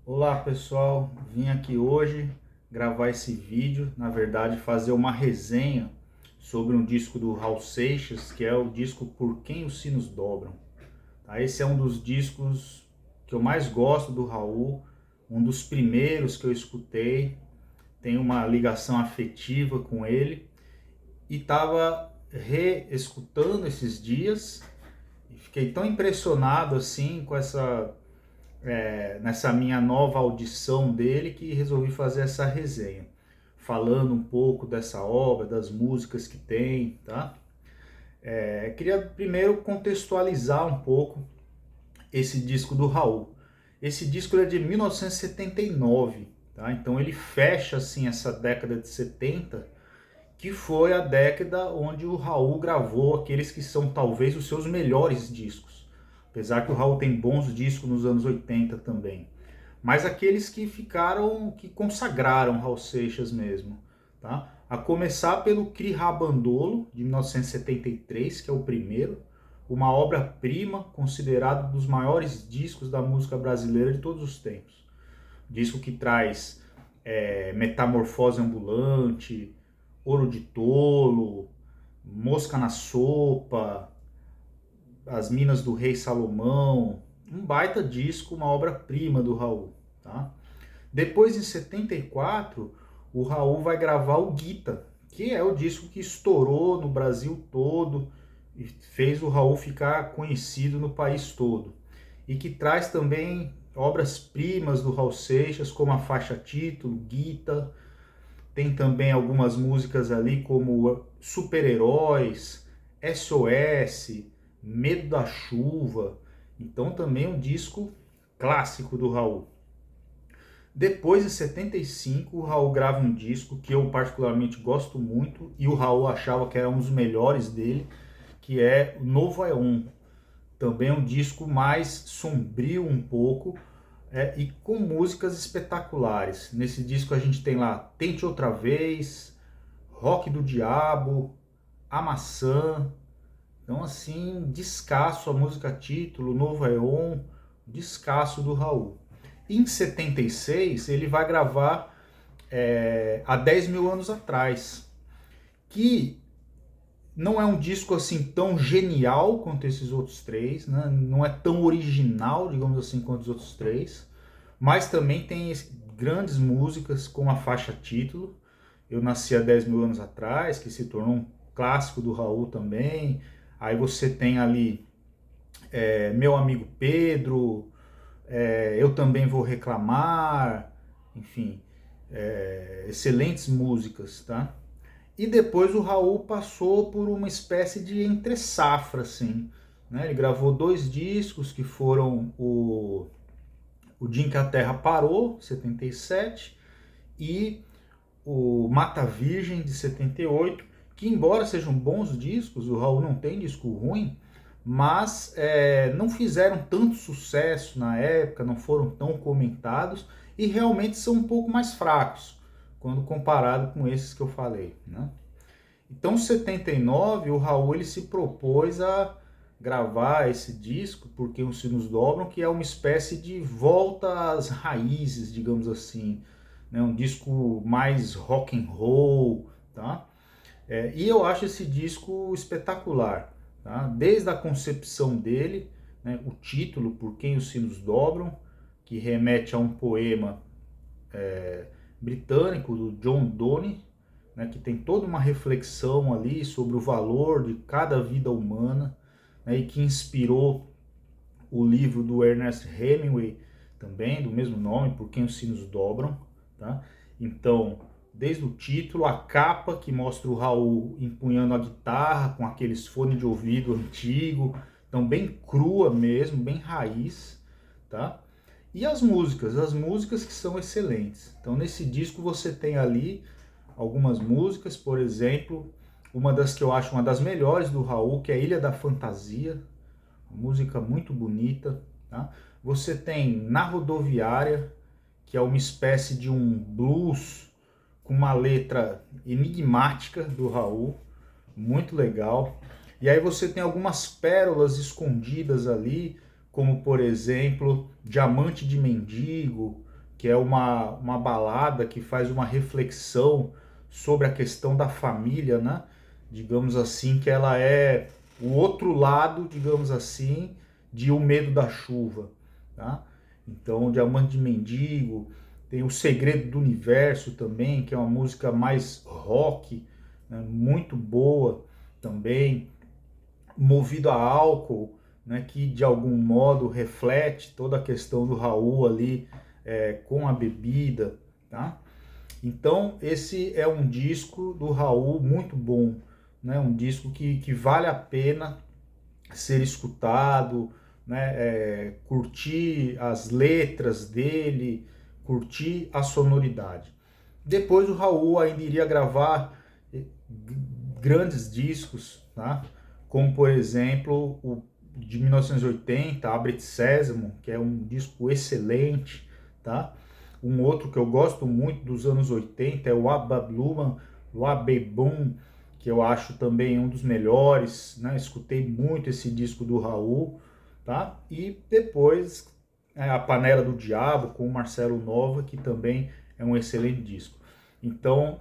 Olá pessoal, vim aqui hoje gravar esse vídeo, na verdade fazer uma resenha sobre um disco do Raul Seixas, que é o disco Por Quem os Sinos Dobram. Tá? Esse é um dos discos que eu mais gosto do Raul, um dos primeiros que eu escutei, tenho uma ligação afetiva com ele e estava reescutando esses dias e fiquei tão impressionado assim com nessa minha nova audição dele que resolvi fazer essa resenha, falando um pouco dessa obra, das músicas que tem, tá? Queria primeiro contextualizar um pouco esse disco do Raul. Esse disco é de 1979, tá? Então ele fecha assim essa década de 70, que foi a década onde o Raul gravou aqueles que são talvez os seus melhores discos. Apesar que o Raul tem bons discos nos anos 80 também. Mas aqueles que ficaram, que consagraram Raul Seixas mesmo. Tá? A começar pelo Cri Rabandolo, de 1973, que é o primeiro, uma obra-prima, considerado um dos maiores discos da música brasileira de todos os tempos. Disco que traz Metamorfose Ambulante, Ouro de Tolo, Mosca na Sopa, As Minas do Rei Salomão, um baita disco, uma obra-prima do Raul. Tá? Depois, em 74, o Raul vai gravar o Guita, que é o disco que estourou no Brasil todo e fez o Raul ficar conhecido no país todo. E que traz também obras-primas do Raul Seixas, como a faixa título, Guita. Tem também algumas músicas ali como Super-Heróis, SOS, Medo da Chuva. Então também é um disco clássico do Raul. Depois, em 75, o Raul grava um disco que eu particularmente gosto muito e o Raul achava que era um dos melhores dele, que é Novo Aeon. Também é um disco mais sombrio um pouco e com músicas espetaculares. Nesse disco a gente tem lá Tente Outra Vez, Rock do Diabo, A Maçã. Então assim, descasso a música título, Novo Aeon, descasso do Raul. Em 76, ele vai gravar Há 10 mil anos atrás, que não é um disco assim tão genial quanto esses outros três, né? Não é tão original, digamos assim, quanto os outros três, mas também tem grandes músicas com a faixa título. Eu nasci há 10 mil anos atrás, que se tornou um clássico do Raul também. Aí você tem ali Meu Amigo Pedro, Eu Também Vou Reclamar, enfim, excelentes músicas, tá? E depois o Raul passou por uma espécie de entre-safra, assim, né? Ele gravou dois discos que foram o Dia em que a Terra Parou, 77, e o Mata Virgem, de 78, que embora sejam bons discos, o Raul não tem disco ruim, mas não fizeram tanto sucesso na época, não foram tão comentados e realmente são um pouco mais fracos quando comparado com esses que eu falei, né? Então, em 79, o Raul ele se propôs a gravar esse disco, Porque os Sinos Dobram, que é uma espécie de volta às raízes, digamos assim, né? Um disco mais rock and roll, tá? E eu acho esse disco espetacular, tá? Desde a concepção dele, né? O título, Por Quem os Sinos Dobram, que remete a um poema britânico do John Donne, né, que tem toda uma reflexão ali sobre o valor de cada vida humana, né, e que inspirou o livro do Ernest Hemingway, também do mesmo nome, Por Quem os Sinos Dobram. Tá? Então, desde o título, a capa que mostra o Raul empunhando a guitarra com aqueles fones de ouvido antigo, então bem crua mesmo, bem raiz, tá? E as músicas que são excelentes. Então nesse disco você tem ali algumas músicas, por exemplo, uma das que eu acho uma das melhores do Raul, que é Ilha da Fantasia, uma música muito bonita. Tá? Você tem Na Rodoviária, que é uma espécie de um blues com uma letra enigmática do Raul, muito legal. E aí você tem algumas pérolas escondidas ali, como por exemplo Diamante de Mendigo, que é uma balada que faz uma reflexão sobre a questão da família, né? Digamos assim, que ela é o outro lado, digamos assim, de O Medo da Chuva, tá? Então, Diamante de Mendigo, tem O Segredo do Universo também, que é uma música mais rock, né? Muito boa também, Movido a Álcool, né? Que de algum modo reflete toda a questão do Raul ali com a bebida, tá? Então, esse é um disco do Raul muito bom, né? Um disco que vale a pena ser escutado, né? Curtir as letras dele, curtir a sonoridade. Depois o Raul ainda iria gravar grandes discos, tá? Como por exemplo o de 1980, Abre Sésamo, que é um disco excelente, tá? Um outro que eu gosto muito dos anos 80 é o Ababluman, o Abebum, que eu acho também um dos melhores, né? Escutei muito esse disco do Raul, tá? E depois A Panela do Diabo com o Marcelo Nova, que também é um excelente disco. Então,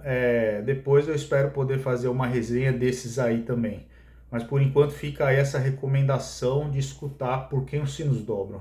depois eu espero poder fazer uma resenha desses aí também. Mas por enquanto fica aí essa recomendação de escutar Por Quem os Sinos Dobram.